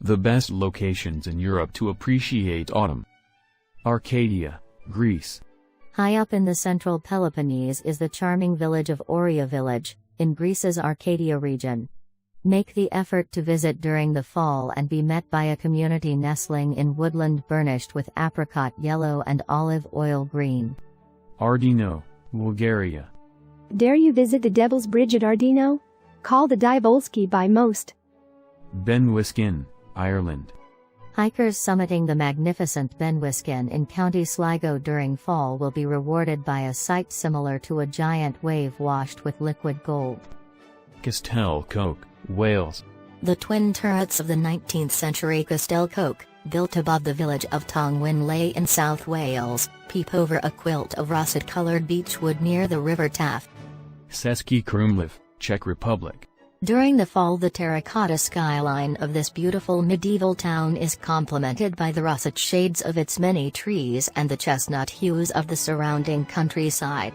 The best locations in Europe to appreciate autumn. Arcadia, Greece. High up in the central Peloponnese is the charming village of Oria village, in Greece's Arcadia region. Make the effort to visit during the fall and be met by a community nestling in woodland burnished with apricot yellow and olive oil green. Ardino, Bulgaria. Dare you visit the Devil's Bridge at Ardino? Called the Diavolski by most. Benwiskin, Ireland. Hikers summiting the magnificent Benwiskin in County Sligo during fall will be rewarded by a sight similar to a giant wave washed with liquid gold. Castell Coch, Wales. The twin turrets of the 19th century Castell Coch, built above the village of Tongwynlay in South Wales, peep over a quilt of russet-coloured beechwood near the River Taff. Český Krumlov, Czech Republic. During the fall, the terracotta skyline of this beautiful medieval town is complemented by the russet shades of its many trees and the chestnut hues of the surrounding countryside.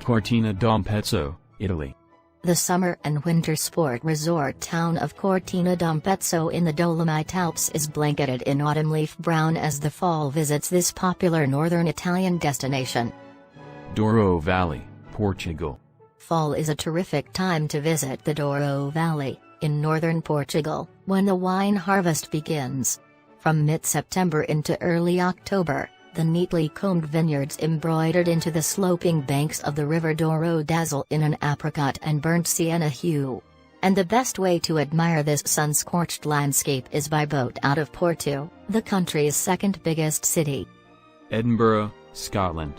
Cortina d'Ampezzo, Italy. The summer and winter sport resort town of Cortina d'Ampezzo in the Dolomite Alps is blanketed in autumn leaf brown as the fall visits this popular northern Italian destination. Douro Valley, Portugal. Fall is a terrific time to visit the Douro Valley, in northern Portugal, when the wine harvest begins. From mid-September into early October, the neatly combed vineyards embroidered into the sloping banks of the River Douro dazzle in an apricot and burnt sienna hue. And the best way to admire this sun-scorched landscape is by boat out of Porto, the country's second biggest city. Edinburgh, Scotland.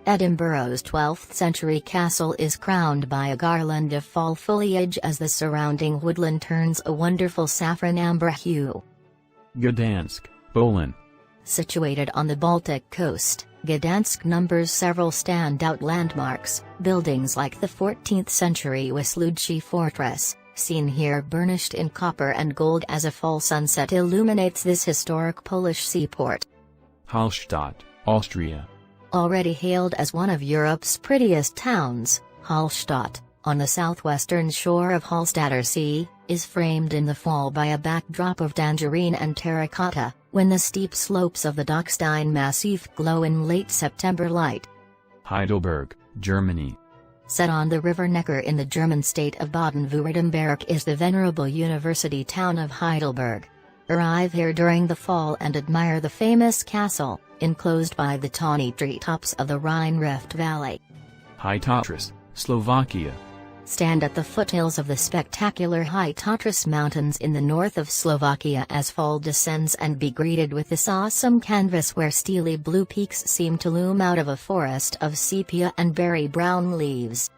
Edinburgh's 12th century castle is crowned by a garland of fall foliage as the surrounding woodland turns a wonderful saffron amber hue. Gdansk, Poland. Situated on the Baltic coast, Gdansk numbers several standout landmarks, buildings like the 14th century Wisłudzi fortress, seen here burnished in copper and gold as a fall sunset illuminates this historic Polish seaport. Halstedt, Austria. Already hailed as one of Europe's prettiest towns, Halstedt, on the southwestern shore of Hallstätter Sea, is framed in the fall by a backdrop of tangerine and terracotta, when the steep slopes of the Dockstein Massif glow in late September light. Heidelberg, Germany. Set on the River Neckar in the German state of Baden-Württemberg is the venerable university town of Heidelberg. Arrive here during the fall and admire the famous castle, enclosed by the tawny treetops of the Rhine Rift Valley. High Tatras, Slovakia. Stand at the foothills of the spectacular High Tatras Mountains in the north of Slovakia as fall descends and be greeted with this awesome canvas where steely blue peaks seem to loom out of a forest of sepia and berry-brown leaves.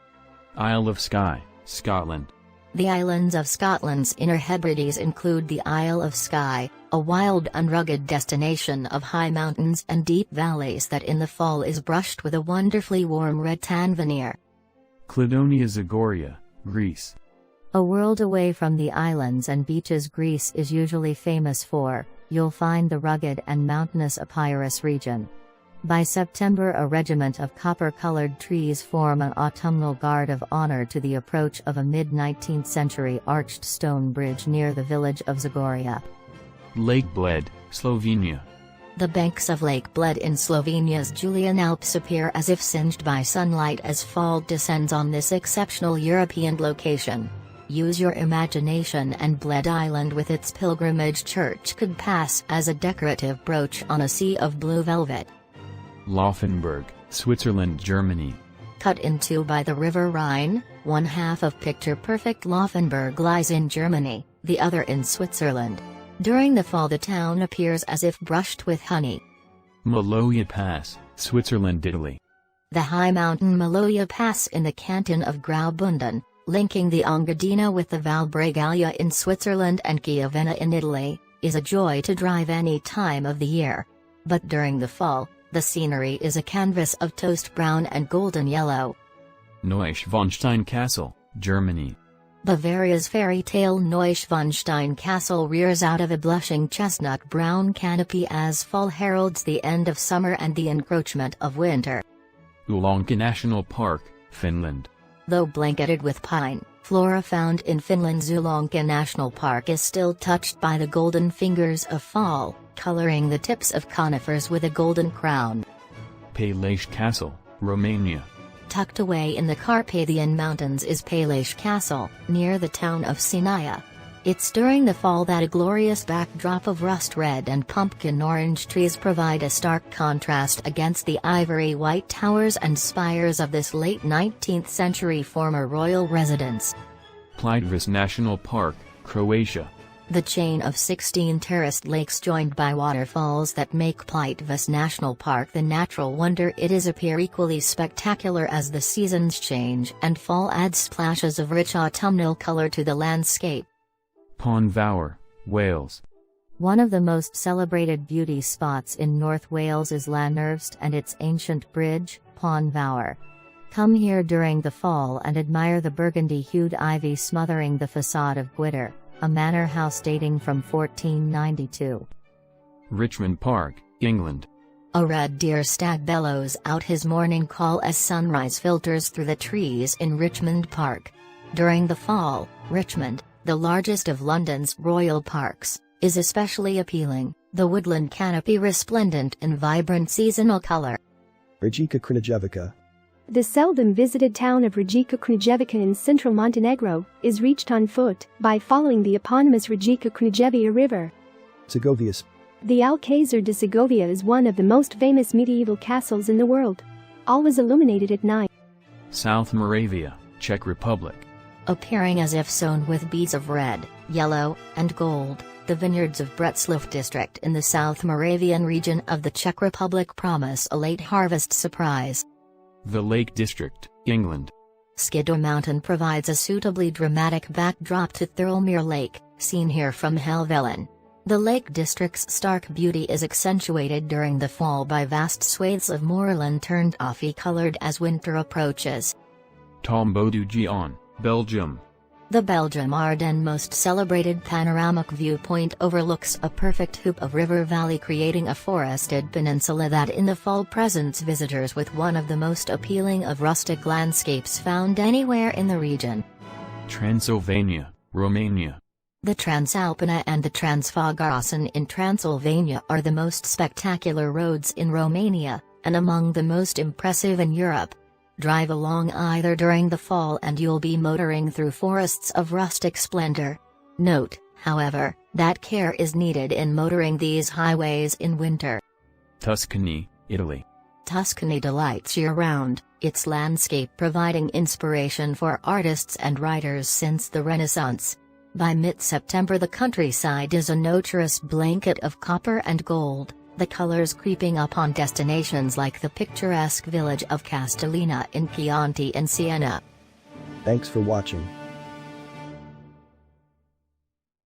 Isle of Skye, Scotland. The islands of Scotland's Inner Hebrides include the Isle of Skye, a wild and rugged destination of high mountains and deep valleys that in the fall is brushed with a wonderfully warm red-tan veneer. Cladonia Zagoria, Greece. A world away from the islands and beaches Greece is usually famous for, you'll find the rugged and mountainous Epirus region. By September a regiment of copper-colored trees form an autumnal guard of honor to the approach of a mid-19th century arched stone bridge near the village of Zagoria. Lake Bled, Slovenia. The banks of Lake Bled in Slovenia's Julian Alps appear as if singed by sunlight as fall descends on this exceptional European location. Use your imagination and Bled Island with its pilgrimage church could pass as a decorative brooch on a sea of blue velvet. Laufenburg, Switzerland, Germany. Cut in two by the River Rhine, one half of picture-perfect Laufenburg lies in Germany, the other in Switzerland. During the fall the town appears as if brushed with honey. Maloya Pass, Switzerland, Italy. The high mountain Maloya Pass in the canton of Graubünden, linking the Engadina with the Val Bregaglia in Switzerland and Chiavenna in Italy, is a joy to drive any time of the year. But during the fall, the scenery is a canvas of toast brown and golden yellow. Neuschwanstein Castle, Germany. Bavaria's fairy tale Neuschwanstein Castle rears out of a blushing chestnut brown canopy as fall heralds the end of summer and the encroachment of winter. Oolonga National Park, Finland. Though blanketed with pine, Flora found in Finland's Oolonga National Park is still touched by the golden fingers of fall, coloring the tips of conifers with a golden crown. Palace Castle, Romania. Tucked away in the Carpathian Mountains is Palace Castle, near the town of Skye. It's during the fall that a glorious backdrop of rust red and pumpkin orange trees provide a stark contrast against the ivory white towers and spires of this late 19th century former royal residence. Plitvice National Park, Croatia. The chain of 16 terraced lakes joined by waterfalls that make Plitvice National Park the natural wonder it is appear equally spectacular as the seasons change and fall adds splashes of rich autumnal color to the landscape. Pon Bauer, Wales. One of the most celebrated beauty spots in North Wales is Llanhyrst and its ancient bridge, Pon Bauer. Come here during the fall and admire the burgundy-hued ivy smothering the facade of Gwydir, a manor house dating from 1492. Richmond Park, England. A red deer stag bellows out his morning call as sunrise filters through the trees in Richmond Park. During the fall, Richmond, the largest of London's royal parks, is especially appealing, the woodland canopy resplendent in vibrant seasonal color. Regica Krinajevica. The seldom visited town of Regica Krinajevica in central Montenegro is reached on foot by following the eponymous Regica Krinajevica river. Segovias. The Alcázar de Segovia is one of the most famous medieval castles in the world. Always illuminated at night. South Moravia, Czech Republic. Appearing as if sewn with beads of red, yellow, and gold, the vineyards of Břeclav district in the South Moravian region of the Czech Republic promise a late harvest surprise. The Lake District, England. Skiddaw Mountain provides a suitably dramatic backdrop to Thirlmere Lake, seen here from Helvellyn. The Lake District's stark beauty is accentuated during the fall by vast swathes of moorland turned offy-colored as winter approaches. Tombeau du Géant, Belgium. The Belgium Ardennes most celebrated panoramic viewpoint overlooks a perfect hoop of river valley creating a forested peninsula that in the fall presents visitors with one of the most appealing of rustic landscapes found anywhere in the region. Transylvania, Romania. The Transalpina and the Transfăgărașan in Transylvania are the most spectacular roads in Romania, and among the most impressive in Europe. Drive along either during the fall and you'll be motoring through forests of rustic splendor. Note, however, that care is needed in motoring these highways in winter. Tuscany, Italy. Tuscany delights year-round, its landscape providing inspiration for artists and writers since the Renaissance. By mid-September the countryside is a notorious blanket of copper and gold, the colors creeping up on destinations like the picturesque village of Castellina in Chianti and Siena. Thanks for watching.